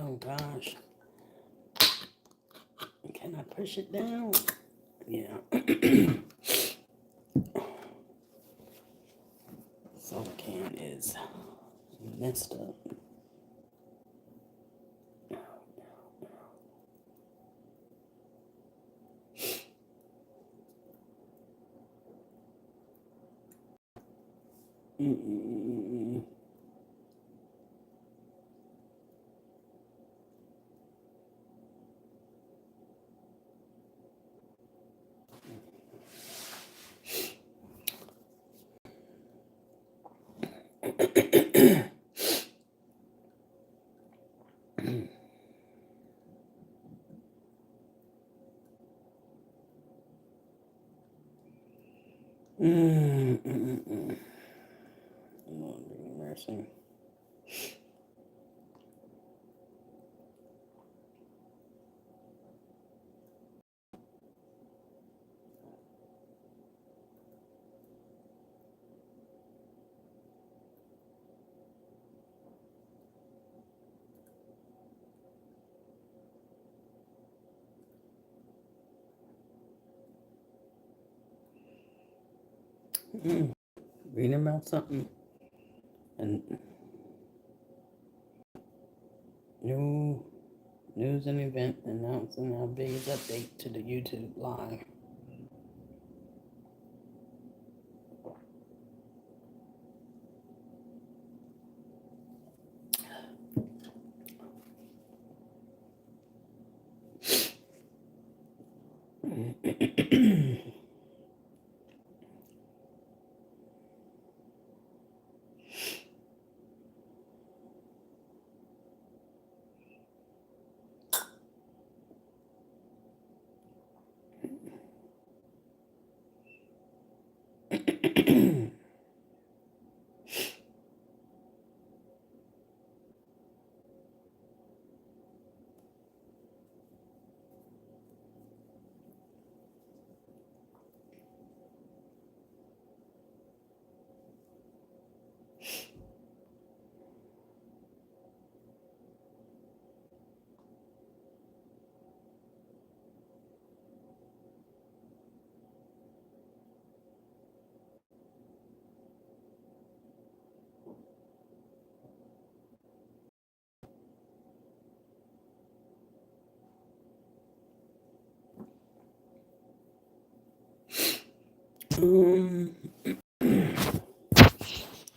Oh gosh. Can I push it down? Yeah. Soda can is messed up. Mm-mm-mm-mm. Mm-mm-mm-mm. Lord be mercy. Reading about something and new news and event announcing our biggest update to the YouTube live.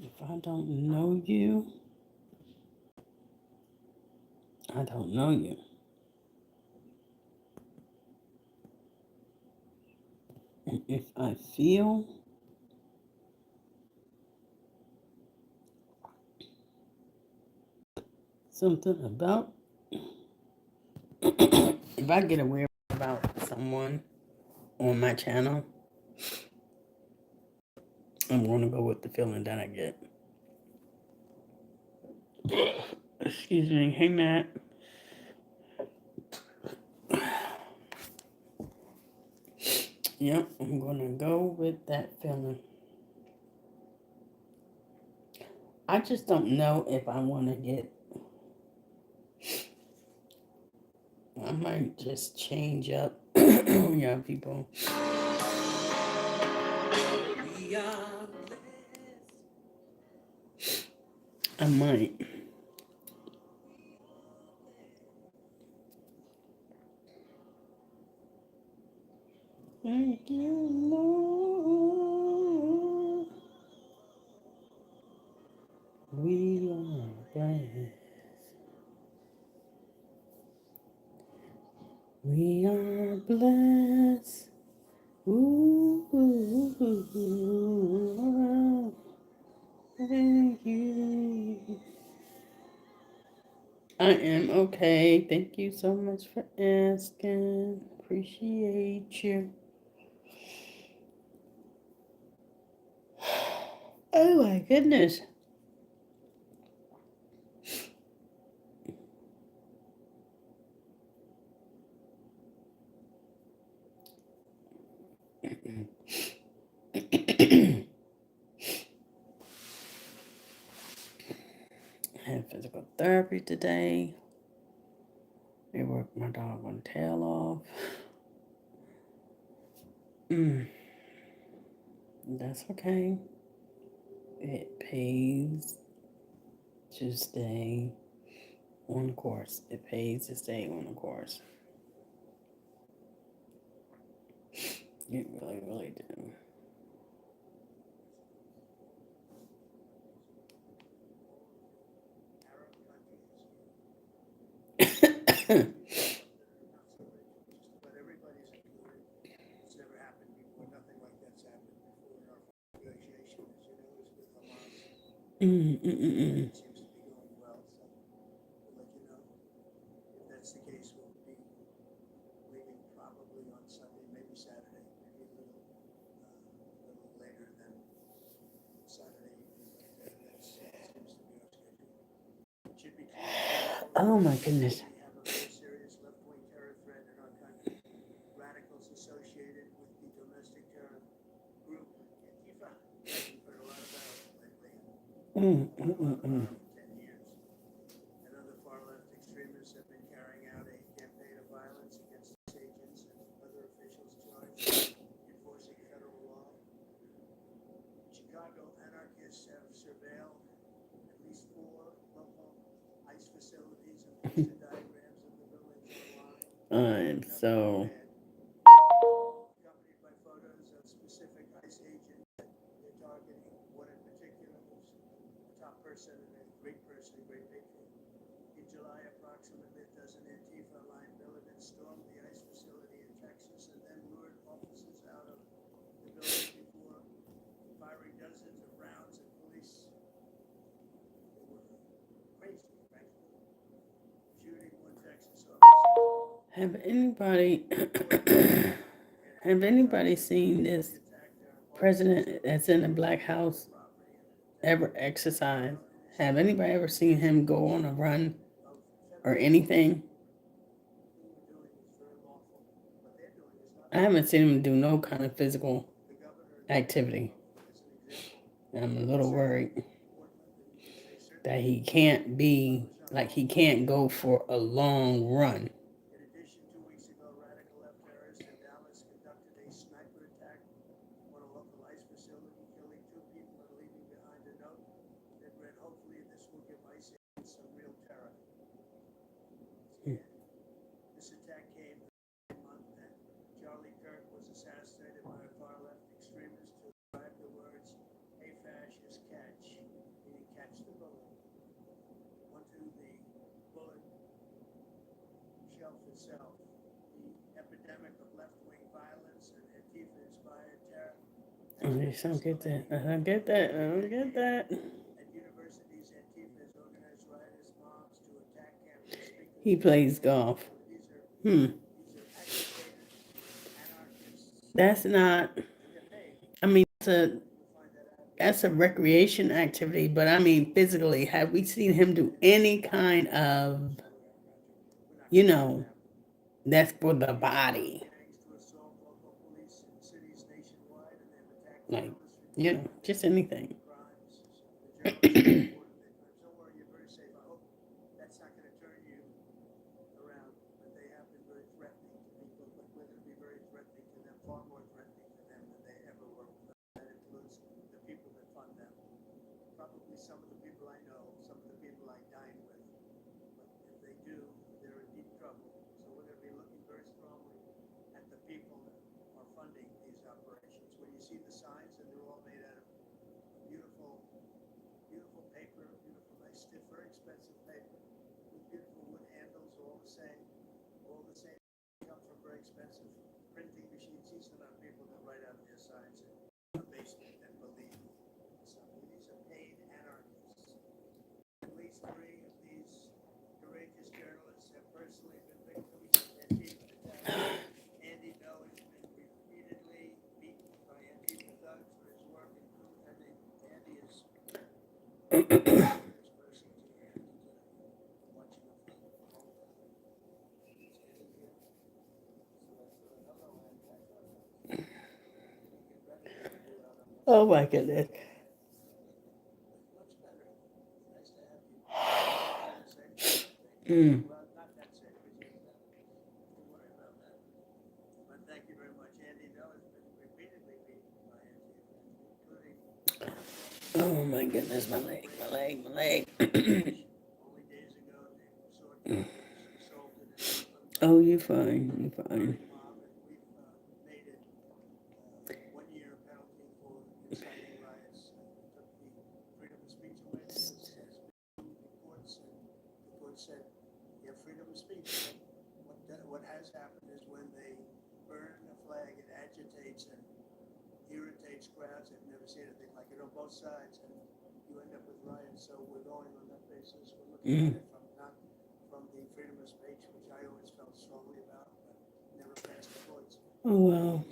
If I don't know you, I don't know you. And if I feel something about, if I get aware about someone on my channel, I'm going to go with the feeling that I get. Excuse me. Hey, Matt. Yep, I'm going to go with that feeling. I just don't know if I want to get, I might just change up, yeah, people. We are blessed. I might. Thank you, Lord. We are blessed. We are blessed. Ooh, thank you. I am okay. Thank you so much for asking. Appreciate you. Oh my goodness. I had physical therapy today. They worked my doggone tail off. That's okay. It pays to stay on the course. It pays to stay on the course. It really, really do. Oh my goodness. I'm so have anybody seen this president that's in the Black House ever exercise? Have anybody ever seen him go on a run or anything? I haven't seen him do no kind of physical activity. I'm a little worried that he can't go for a long run. I don't get that. I don't get that. I don't get that. He plays golf. That's not. I mean, that's a recreation activity, but I mean, physically, have we seen him do any kind of, that's for the body? Like, just anything. Oh my goodness. Mm. Oh my goodness, my leg, my leg, my leg. Oh, you fine, you fine. Mm. Oh wow.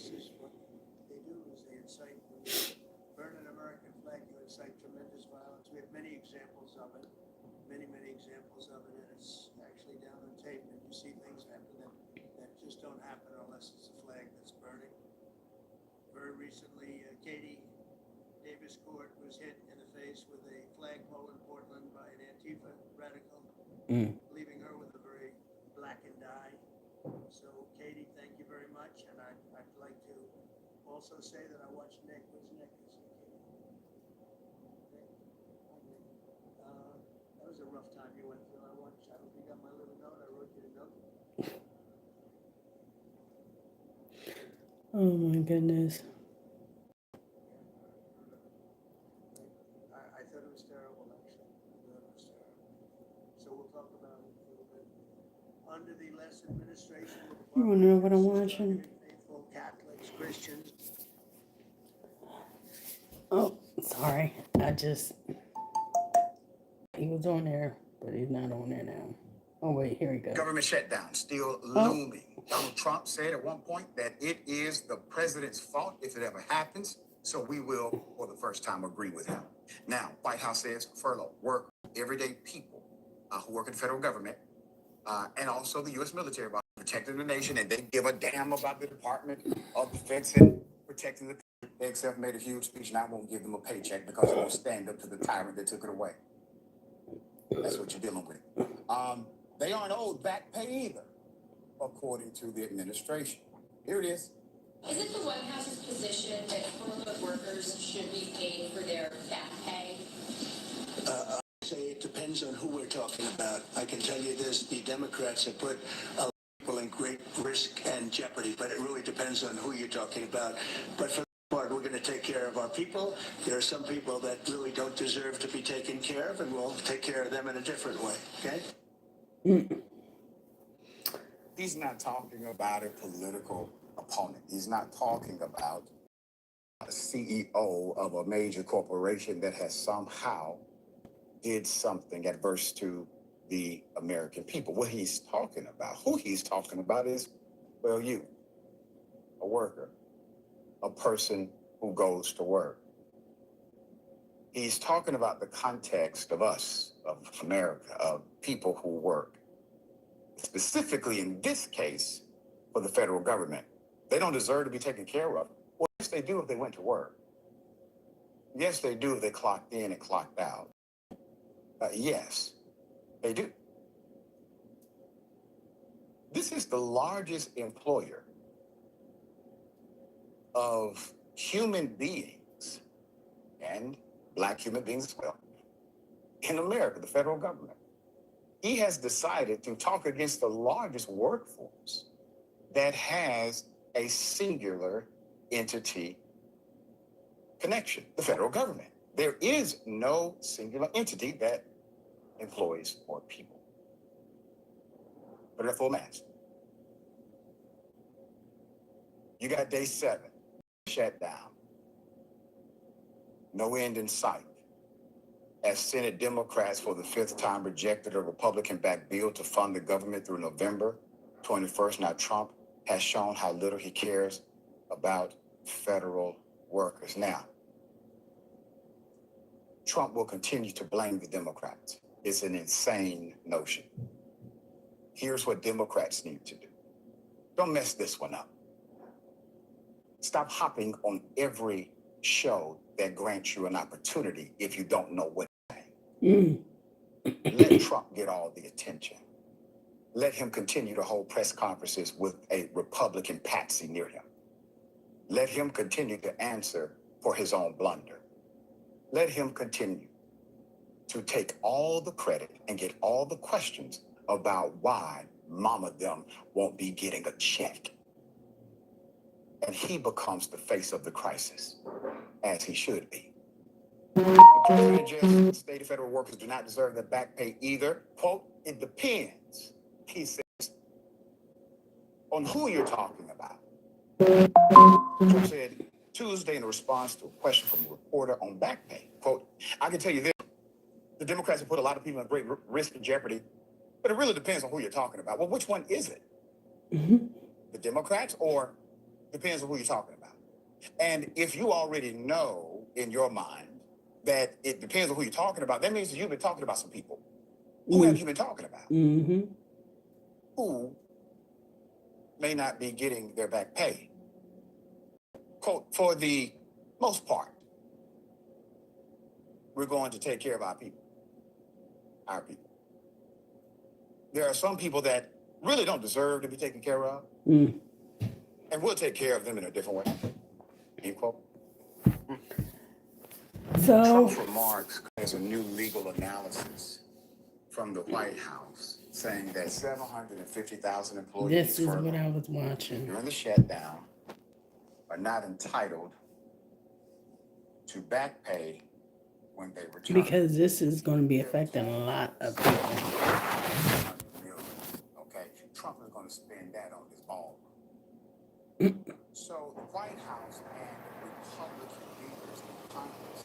Mm. Oh my goodness. You wanna know what I'm watching? Oh, sorry. He was on there, but he's not on there now. Oh wait, here he goes. Government shutdown still looming. Donald Trump said at one point that it is the president's fault if it ever happens. So we will, for the first time, agree with him. Now, White House says furlough work, everyday people who work in the federal government, and also the U.S. military about protecting the nation, and they give a damn about the Department of Defense and protecting the country. They except made a huge speech, and I won't give them a paycheck because it won't stand up to the tyrant that took it away. That's what you're dealing with. They aren't owed back pay either, according to the administration. Here it is. Is it the White House's position that furloughed workers should be paid for their back pay? Say it depends on who we're talking about. I can tell you this, the Democrats have put a lot of people in great risk and jeopardy, but it really depends on who you're talking about. But for the most part, we're going to take care of our people. There are some people that really don't deserve to be taken care of, and we'll take care of them in a different way, okay? He's not talking about a political opponent. He's not talking about a CEO of a major corporation that has somehow did something adverse to the American people. What he's talking about, who he's talking about is, well, you, a worker, a person who goes to work. He's talking about the context of us, of America, of people who work. Specifically in this case, for the federal government. They don't deserve to be taken care of. Well, yes, they do if they went to work. Yes, they do if they clocked in and clocked out. Yes, they do. This is the largest employer of human beings and Black human beings as well in America, the federal government. He has decided to talk against the largest workforce that has a singular entity connection, the federal government. There is no singular entity that employs more people. But at full mass. You got day 7, shut down. No end in sight. As Senate Democrats for the 5th time rejected a Republican-backed bill to fund the government through November 21st, now Trump has shown how little he cares about federal workers. Now, Trump will continue to blame the Democrats. It's an insane notion. Here's what Democrats need to do. Don't mess this one up. Stop hopping on every show that grants you an opportunity if you don't know what to say. Let Trump get all the attention. Let him continue to hold press conferences with a Republican patsy near him. Let him continue to answer for his own blunder. Let him continue to take all the credit and get all the questions about why mama them won't be getting a check. And he becomes the face of the crisis, as he should be. The president just stated federal workers do not deserve their back pay either. Quote, it depends, he says, on who you're talking about. Trump said Tuesday in response to a question from a reporter on back pay, quote, I can tell you this, the Democrats have put a lot of people at great risk and jeopardy, but it really depends on who you're talking about. Well, which one is it? The Democrats, or depends on who you're talking about? And if you already know in your mind that it depends on who you're talking about, that means that you've been talking about some people. Who have you been talking about? Who may not be getting their back pay? Quote, for the most part, we're going to take care of our people. Our people. There are some people that really don't deserve to be taken care of. And we'll take care of them in a different way. End quote. So Trump's remarks as a new legal analysis from the White House saying that 750,000 employees this is what I was watching. during the shutdown are not entitled to back pay when they return. Because this is going to be affecting a lot of people. Okay, Trump is going to spend that on his ball. So the White House and Republican leaders in Congress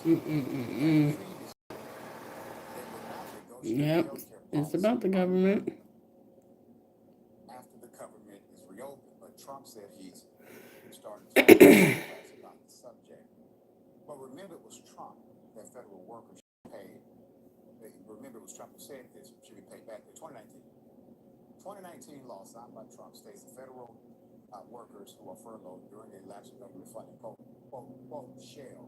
Yep, it's about the government. after the government is reopened, but Trump said he's starting to talk about the subject. But remember, it was Trump that federal workers should pay. Remember, it was Trump who said this should be paid back in 2019. 2019 law signed by Trump states the federal workers who are furloughed during the lapse of government funding, quote, shall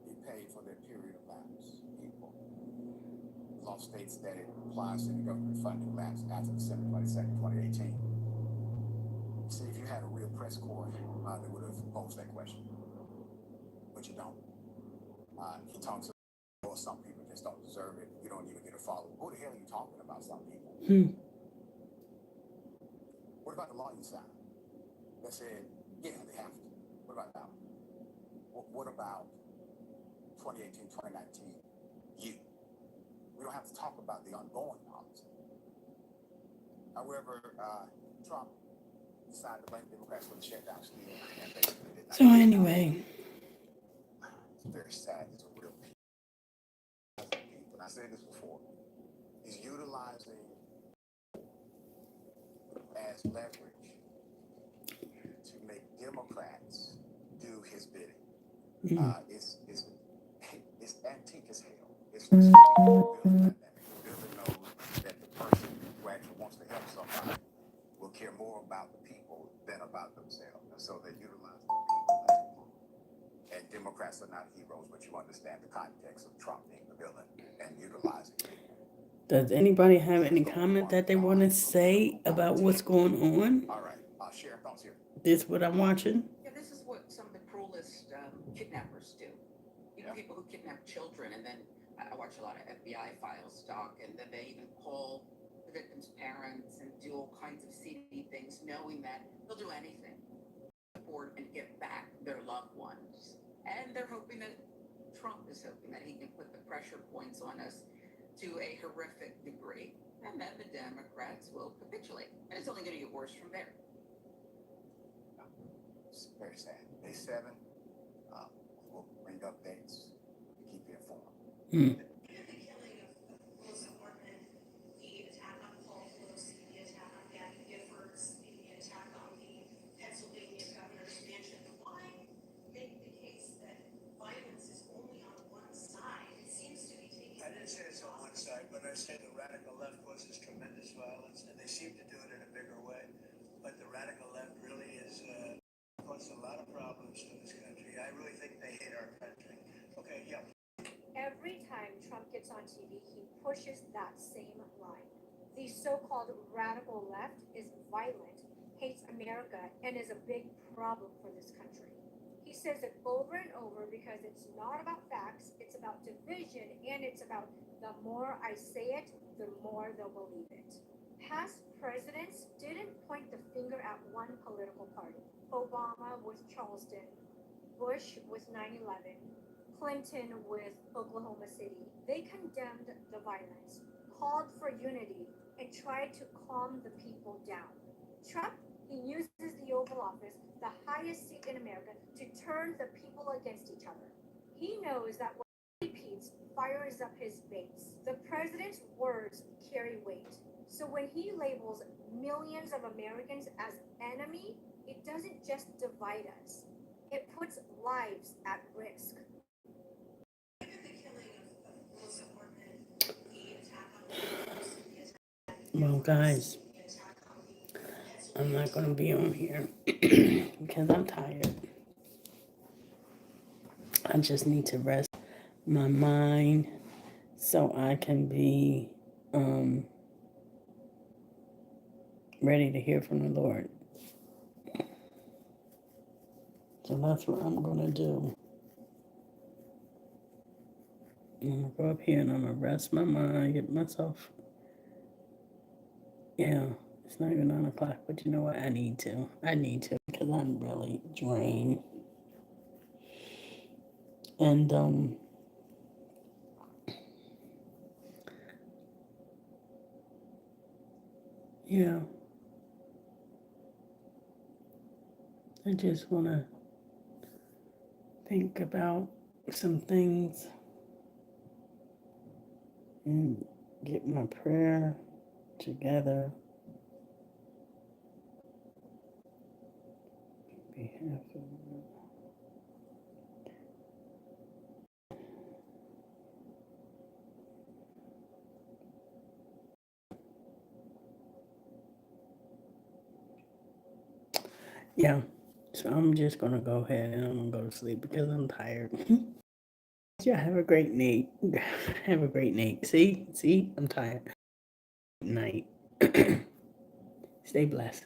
be paid for their period of lapse, end quote. The law states that it applies to the government funding lapse after December 22nd, 2018. See, if you had a real press corps, they would have posed that question. But you don't. He talks about, well, some people just don't deserve it. You don't even get a follow. Who the hell are you talking about, some people? What about the law you signed that said, yeah, they have to? What about that? What about 2018, 2019? We don't have to talk about the ongoing policy. However, Trump decided to blame Democrats for the shutdown still, and basically did not. So anyway, it's very sad. It's a real people. And I said this before. He's utilizing as leverage to make Democrats do his bidding. It's antique as hell. It's the building knows that the person who actually wants to help somebody will care more about the people than about themselves. And so they utilize the people. And Democrats are not heroes, but you understand the context of Trump being the villain and utilizing people. does anybody have any comment that they want to say about what's going on? All right, I'll share thoughts here. This what I'm watching? Yeah, this is what some of the cruelest kidnappers do. You know, people who kidnap children, and then I watch a lot of FBI files talk, and then they even call the victim's parents and do all kinds of seedy things, knowing that they'll do anything to support and get back their loved ones. And they're hoping that Trump is hoping that he can put the pressure points on us to a horrific degree, and then the Democrats will capitulate. And it's only going to get worse from there. It's very sad. Day 7, we'll bring updates, keep you informed. Mm. I didn't say it's on one side, but I say the radical left causes tremendous violence, and they seem to do it in a bigger way. But the radical left really is caused a lot of problems for this country. I really think they hate our country. Okay, yeah. Every time Trump gets on TV, he pushes that same line. The so-called radical left is violent, hates America, and is a big problem for this country. He says it over and over because it's not about facts, it's about division, and it's about the more I say it, the more they'll believe it. Past presidents didn't point the finger at one political party. Obama with Charleston, Bush with 9/11, Clinton with Oklahoma City. They condemned the violence, called for unity, and tried to calm the people down. Trump, he uses the Oval Office, the highest seat in America, to turn the people against each other. He knows that what he repeats fires up his base. The president's words carry weight. So when he labels millions of Americans as enemy, it doesn't just divide us. It puts lives at risk. Well, guys, I'm not going to be on here because I'm tired. I just need to rest my mind so I can be ready to hear from the Lord. So that's what I'm going to do. I'm going to go up here and I'm going to rest my mind, get myself. Yeah, it's not even 9 o'clock, but you know what? I need to because I'm really drained. And, yeah, I just want to think about some things and get my prayer together. Behalf of yeah, so I'm just gonna go ahead and I'm gonna go to sleep because I'm tired. Yeah, have a great night. Have a great night. See, I'm tired. Night. Stay blessed.